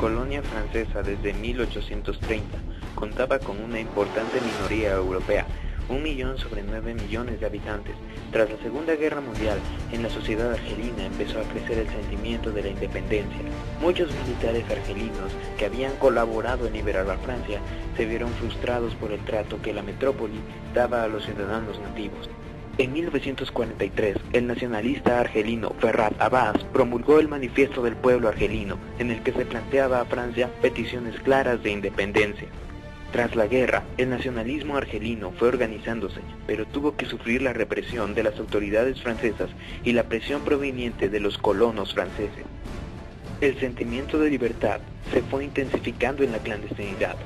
colonia francesa desde 1830 contaba con una importante minoría europea, 1 millón sobre 9 millones de habitantes. Tras la Segunda Guerra Mundial, en la sociedad argelina empezó a crecer el sentimiento de la independencia. Muchos militares argelinos que habían colaborado en liberar a Francia se vieron frustrados por el trato que la metrópoli daba a los ciudadanos nativos. En 1943, el nacionalista argelino Ferhat Abbas promulgó el Manifiesto del Pueblo Argelino, en el que se planteaba a Francia peticiones claras de independencia. Tras la guerra, el nacionalismo argelino fue organizándose, pero tuvo que sufrir la represión de las autoridades francesas y la presión proveniente de los colonos franceses. El sentimiento de libertad se fue intensificando en la clandestinidad.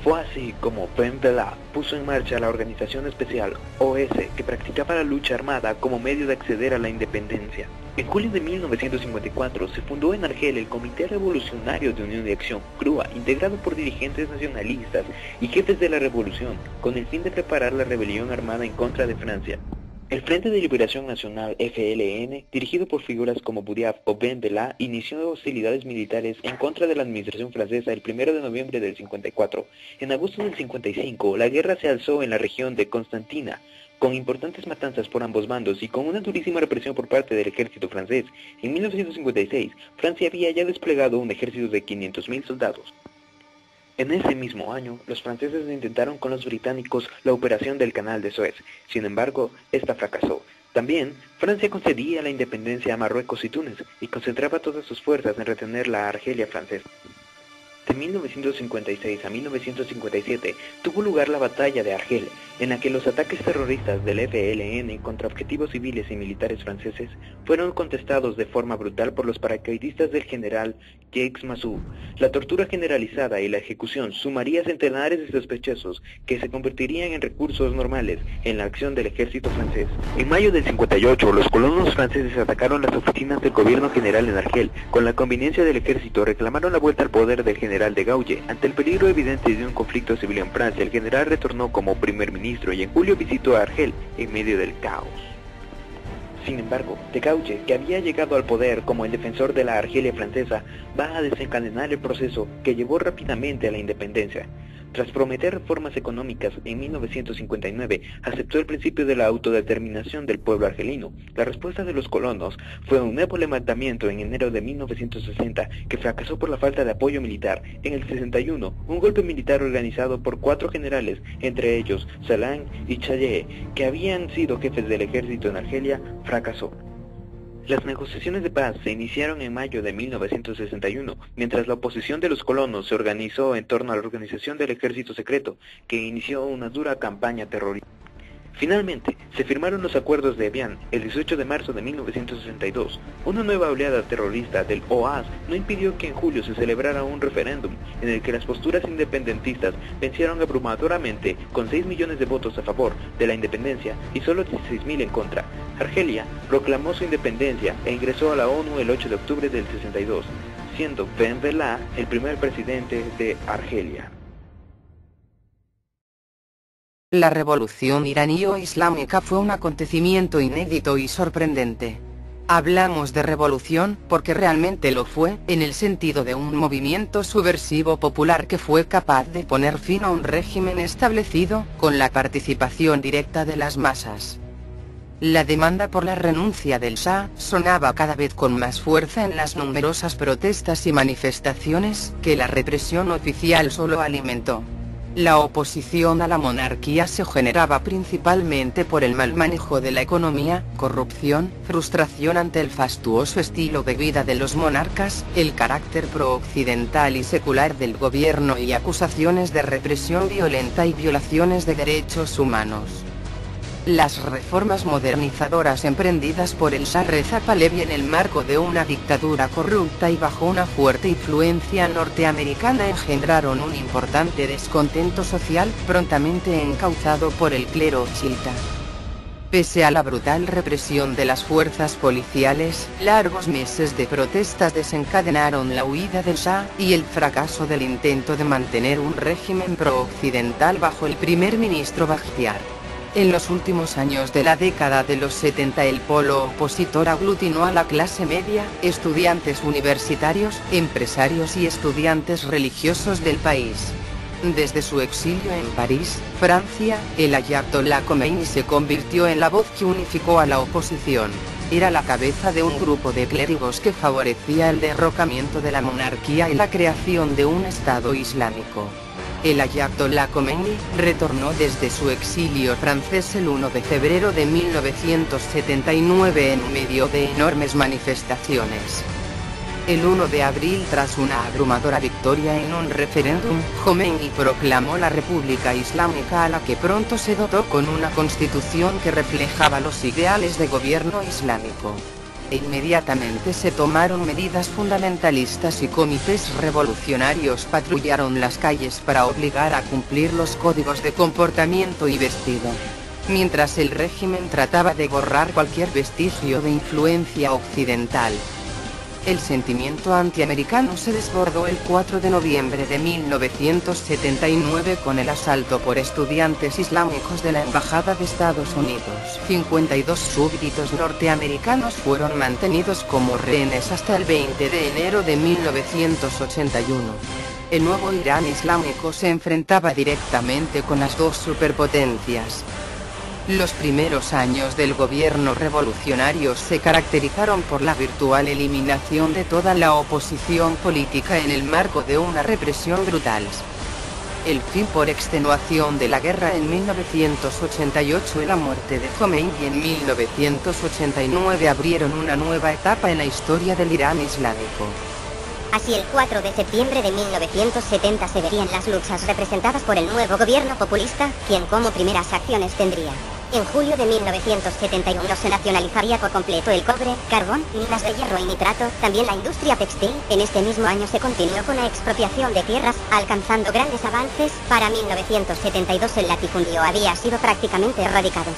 Fue así como Ben Bella puso en marcha la organización especial OS, que practicaba la lucha armada como medio de acceder a la independencia. En julio de 1954 se fundó en Argel el Comité Revolucionario de Unión de Acción, CRUA, integrado por dirigentes nacionalistas y jefes de la revolución, con el fin de preparar la rebelión armada en contra de Francia. El Frente de Liberación Nacional FLN, dirigido por figuras como Boudiaf o Ben Bella, inició hostilidades militares en contra de la administración francesa el 1 de noviembre del 54. En agosto del 55, la guerra se alzó en la región de Constantina, con importantes matanzas por ambos bandos y con una durísima represión por parte del ejército francés. En 1956, Francia había ya desplegado un ejército de 500.000 soldados. En ese mismo año, los franceses intentaron con los británicos la operación del Canal de Suez. Sin embargo, esta fracasó. También, Francia concedía la independencia a Marruecos y Túnez y concentraba todas sus fuerzas en retener la Argelia francesa. De 1956 a 1957 tuvo lugar la Batalla de Argel, en la que los ataques terroristas del FLN contra objetivos civiles y militares franceses fueron contestados de forma brutal por los paracaidistas del general Jacques Massu. La tortura generalizada y la ejecución sumaría centenares de sospechosos que se convertirían en recursos normales en la acción del ejército francés. En mayo del 58, los colonos franceses atacaron las oficinas del gobierno general en Argel. Con la conveniencia del ejército, reclamaron la vuelta al poder del general de Gaulle. Ante el peligro evidente de un conflicto civil en Francia, el general retornó como primer ministro y en julio visitó a Argel en medio del caos. Sin embargo, de Gaulle, que había llegado al poder como el defensor de la Argelia francesa, va a desencadenar el proceso que llevó rápidamente a la independencia. Tras prometer reformas económicas, en 1959 aceptó el principio de la autodeterminación del pueblo argelino. La respuesta de los colonos fue un nuevo levantamiento en enero de 1960 que fracasó por la falta de apoyo militar. En el 61, un golpe militar organizado por 4 generales, entre ellos Salan y Chaye, que habían sido jefes del ejército en Argelia, fracasó. Las negociaciones de paz se iniciaron en mayo de 1961, mientras la oposición de los colonos se organizó en torno a la organización del ejército secreto, que inició una dura campaña terrorista. Finalmente, se firmaron los acuerdos de Evian el 18 de marzo de 1962. Una nueva oleada terrorista del OAS no impidió que en julio se celebrara un referéndum en el que las posturas independentistas vencieron abrumadoramente, con 6 millones de votos a favor de la independencia y solo 16.000 en contra. Argelia proclamó su independencia e ingresó a la ONU el 8 de octubre del 62, siendo Ben Bella el primer presidente de Argelia. La revolución iranío-islámica fue un acontecimiento inédito y sorprendente. Hablamos de revolución porque realmente lo fue, en el sentido de un movimiento subversivo popular que fue capaz de poner fin a un régimen establecido, con la participación directa de las masas. La demanda por la renuncia del Shah sonaba cada vez con más fuerza en las numerosas protestas y manifestaciones que la represión oficial solo alimentó. La oposición a la monarquía se generaba principalmente por el mal manejo de la economía, corrupción, frustración ante el fastuoso estilo de vida de los monarcas, el carácter pro-occidental y secular del gobierno y acusaciones de represión violenta y violaciones de derechos humanos. Las reformas modernizadoras emprendidas por el Shah Reza Pahlavi en el marco de una dictadura corrupta y bajo una fuerte influencia norteamericana engendraron un importante descontento social, prontamente encauzado por el clero chiita. Pese a la brutal represión de las fuerzas policiales, largos meses de protestas desencadenaron la huida del Shah y el fracaso del intento de mantener un régimen pro-occidental bajo el primer ministro Bakhtiar. En los últimos años de la década de los 70 el polo opositor aglutinó a la clase media, estudiantes universitarios, empresarios y estudiantes religiosos del país. Desde su exilio en París, Francia, el ayatolá Khomeini se convirtió en la voz que unificó a la oposición. Era la cabeza de un grupo de clérigos que favorecía el derrocamiento de la monarquía y la creación de un Estado islámico. El ayatolá Khomeini retornó desde su exilio francés el 1 de febrero de 1979 en medio de enormes manifestaciones. El 1 de abril, tras una abrumadora victoria en un referéndum, Khomeini proclamó la República Islámica, a la que pronto se dotó con una constitución que reflejaba los ideales de gobierno islámico. Inmediatamente se tomaron medidas fundamentalistas y comités revolucionarios patrullaron las calles para obligar a cumplir los códigos de comportamiento y vestido. Mientras el régimen trataba de borrar cualquier vestigio de influencia occidental. El sentimiento antiamericano se desbordó el 4 de noviembre de 1979 con el asalto por estudiantes islámicos de la Embajada de Estados Unidos. 52 súbditos norteamericanos fueron mantenidos como rehenes hasta el 20 de enero de 1981. El nuevo Irán islámico se enfrentaba directamente con las dos superpotencias. Los primeros años del gobierno revolucionario se caracterizaron por la virtual eliminación de toda la oposición política en el marco de una represión brutal. El fin por extenuación de la guerra en 1988 y la muerte de Khomeini en 1989 abrieron una nueva etapa en la historia del Irán islámico. Así el 4 de septiembre de 1970 se verían las luchas representadas por el nuevo gobierno populista, quien como primeras acciones tendría. En julio de 1971 se nacionalizaría por completo el cobre, carbón, minas de hierro y nitrato, también la industria textil. En este mismo año se continuó con la expropiación de tierras, alcanzando grandes avances. Para 1972 el latifundio había sido prácticamente erradicado.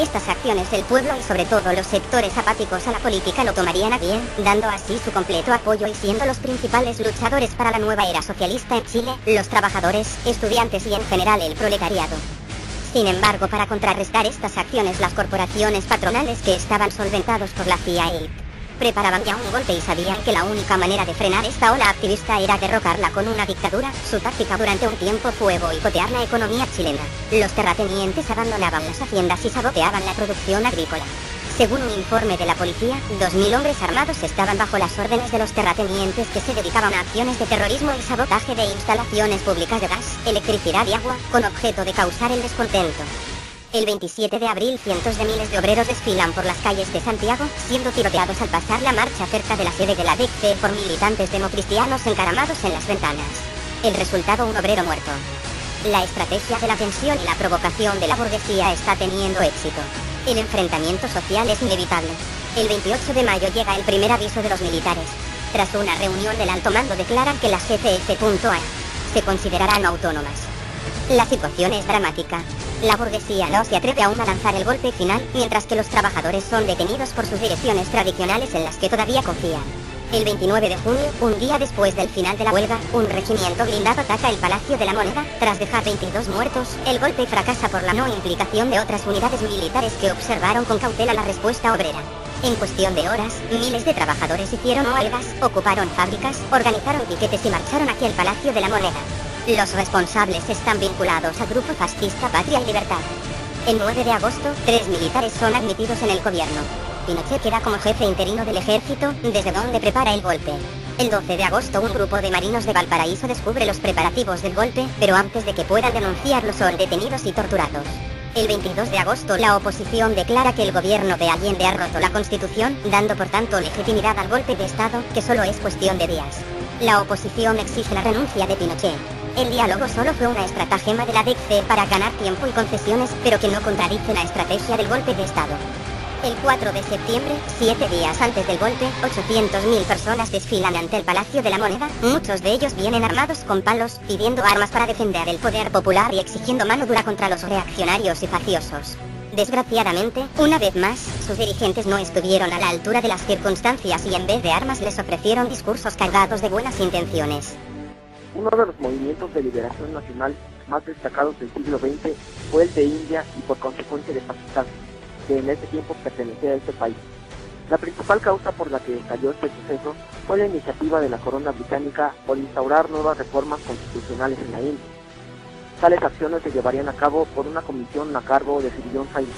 Estas acciones el pueblo y sobre todo los sectores apáticos a la política lo tomarían a bien, dando así su completo apoyo y siendo los principales luchadores para la nueva era socialista en Chile, los trabajadores, estudiantes y en general el proletariado. Sin embargo, para contrarrestar estas acciones las corporaciones patronales que estaban solventados por la CIA preparaban ya un golpe y sabían que la única manera de frenar esta ola activista era derrocarla con una dictadura. Su táctica durante un tiempo fue boicotear la economía chilena. Los terratenientes abandonaban las haciendas y saboteaban la producción agrícola. Según un informe de la policía, 2.000 hombres armados estaban bajo las órdenes de los terratenientes que se dedicaban a acciones de terrorismo y sabotaje de instalaciones públicas de gas, electricidad y agua, con objeto de causar el descontento. El 27 de abril cientos de miles de obreros desfilan por las calles de Santiago, siendo tiroteados al pasar la marcha cerca de la sede de la DECC por militantes democristianos encaramados en las ventanas. El resultado: un obrero muerto. La estrategia de la tensión y la provocación de la burguesía está teniendo éxito. El enfrentamiento social es inevitable. El 28 de mayo llega el primer aviso de los militares. Tras una reunión del alto mando declaran que las CCF.A se considerarán autónomas. La situación es dramática. La burguesía no se atreve aún a lanzar el golpe final, mientras que los trabajadores son detenidos por sus direcciones tradicionales en las que todavía confían. El 29 de junio, un día después del final de la huelga, un regimiento blindado ataca el Palacio de la Moneda. Tras dejar 22 muertos, el golpe fracasa por la no implicación de otras unidades militares que observaron con cautela la respuesta obrera. En cuestión de horas, miles de trabajadores hicieron huelgas, ocuparon fábricas, organizaron piquetes y marcharon hacia el Palacio de la Moneda. Los responsables están vinculados al grupo fascista Patria y Libertad. El 9 de agosto, 3 militares son admitidos en el gobierno. Pinochet queda como jefe interino del ejército, desde donde prepara el golpe. El 12 de agosto un grupo de marinos de Valparaíso descubre los preparativos del golpe, pero antes de que puedan denunciarlo son detenidos y torturados. El 22 de agosto la oposición declara que el gobierno de Allende ha roto la Constitución, dando por tanto legitimidad al golpe de Estado, que solo es cuestión de días. La oposición exige la renuncia de Pinochet. El diálogo solo fue una estratagema de la DECC para ganar tiempo y concesiones, pero que no contradice la estrategia del golpe de Estado. El 4 de septiembre, 7 días antes del golpe, 800.000 personas desfilan ante el Palacio de la Moneda, muchos de ellos vienen armados con palos, pidiendo armas para defender el poder popular y exigiendo mano dura contra los reaccionarios y facciosos. Desgraciadamente, una vez más, sus dirigentes no estuvieron a la altura de las circunstancias y en vez de armas les ofrecieron discursos cargados de buenas intenciones. Uno de los movimientos de liberación nacional más destacados del siglo XX fue el de India y por consecuencia de Pakistán, que en ese tiempo pertenecía a este país. La principal causa por la que estalló este suceso fue la iniciativa de la corona británica por instaurar nuevas reformas constitucionales en la India. Tales acciones se llevarían a cabo por una comisión a cargo de Sir John Sayre.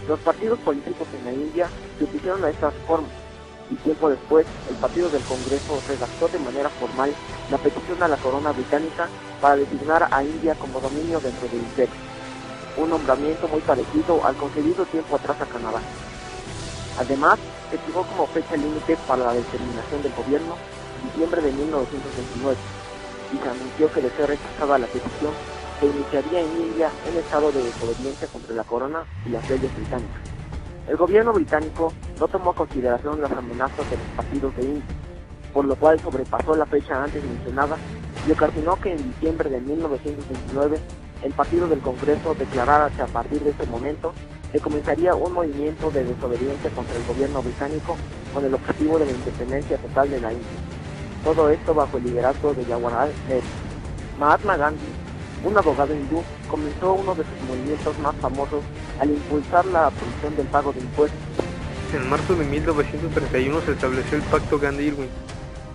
Los partidos políticos en la India se opusieron a estas reformas, y tiempo después el Partido del Congreso redactó de manera formal la petición a la corona británica para designar a India como dominio dentro del imperio, un nombramiento muy parecido al concedido tiempo atrás a Canadá. Además, se fijó como fecha límite para la determinación del gobierno diciembre de 1929, y se anunció que de ser rechazada la petición, se iniciaría en India un estado de desobediencia contra la corona y las leyes británicas. El gobierno británico no tomó a consideración las amenazas de los partidos de India, por lo cual sobrepasó la fecha antes mencionada y ocasionó que en diciembre de 1929 el Partido del Congreso declarara que a partir de ese momento se comenzaría un movimiento de desobediencia contra el gobierno británico con el objetivo de la independencia total de la India. Todo esto bajo el liderazgo de Jawaharlal Nehru. Mahatma Gandhi, un abogado hindú, comenzó uno de sus movimientos más famosos al impulsar la abolición del pago de impuestos. En marzo de 1931 se estableció el Pacto Gandhi-Irwin,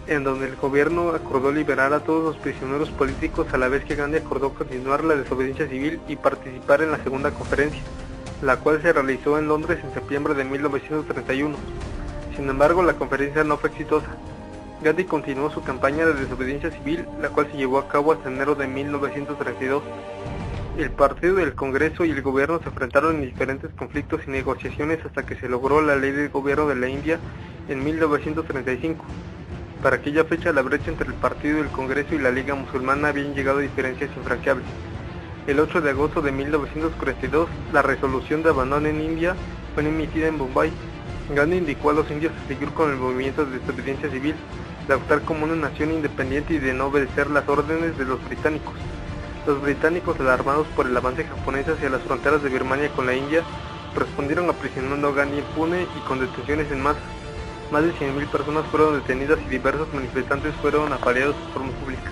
en donde el gobierno acordó liberar a todos los prisioneros políticos, a la vez que Gandhi acordó continuar la desobediencia civil y participar en la segunda conferencia, la cual se realizó en Londres en septiembre de 1931. Sin embargo, la conferencia no fue exitosa. Gandhi continuó su campaña de desobediencia civil, la cual se llevó a cabo hasta enero de 1932. El Partido del Congreso y el gobierno se enfrentaron en diferentes conflictos y negociaciones hasta que se logró la ley del gobierno de la India en 1935. Para aquella fecha, la brecha entre el Partido del Congreso y la Liga Musulmana habían llegado a diferencias infranqueables. El 8 de agosto de 1942, la resolución de abandono en India fue emitida en Bombay. Gandhi indicó a los indios a seguir con el movimiento de desobediencia civil, de optar como una nación independiente y de no obedecer las órdenes de los británicos. Los británicos, alarmados por el avance japonés hacia las fronteras de Birmania con la India, respondieron aprisionando a Gandhi impune y con detenciones en masa. Más de 100.000 personas fueron detenidas y diversos manifestantes fueron apaleados de forma pública.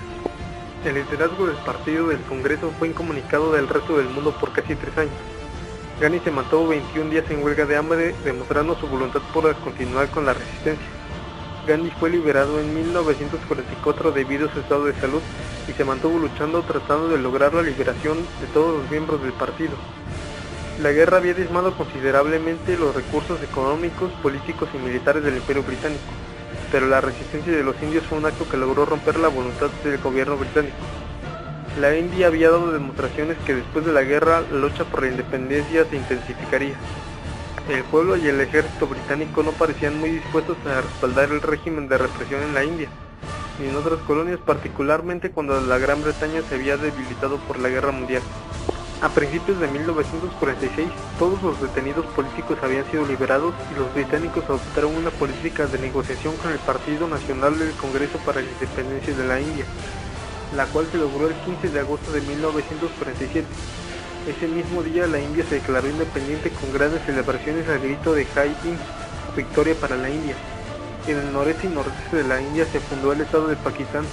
El liderazgo del Partido del Congreso fue incomunicado del resto del mundo por casi 3 años. Gandhi se mantuvo 21 días en huelga de hambre, demostrando su voluntad por continuar con la resistencia. Gandhi fue liberado en 1944 debido a su estado de salud y se mantuvo luchando tratando de lograr la liberación de todos los miembros del partido. La guerra había diezmado considerablemente los recursos económicos, políticos y militares del Imperio Británico, pero la resistencia de los indios fue un acto que logró romper la voluntad del gobierno británico. La India había dado demostraciones que después de la guerra la lucha por la independencia se intensificaría. El pueblo y el ejército británico no parecían muy dispuestos a respaldar el régimen de represión en la India, ni en otras colonias, particularmente cuando la Gran Bretaña se había debilitado por la Guerra Mundial. A principios de 1946, todos los detenidos políticos habían sido liberados y los británicos adoptaron una política de negociación con el Partido Nacional del Congreso para la Independencia de la India, la cual se logró el 15 de agosto de 1947. Ese mismo día la India se declaró independiente con grandes celebraciones al grito de Jai Hind, victoria para la India. En el noreste y nordeste de la India se fundó el estado de Pakistán.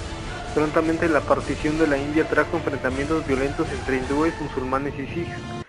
Prontamente la partición de la India trajo enfrentamientos violentos entre hindúes, musulmanes y sikhs.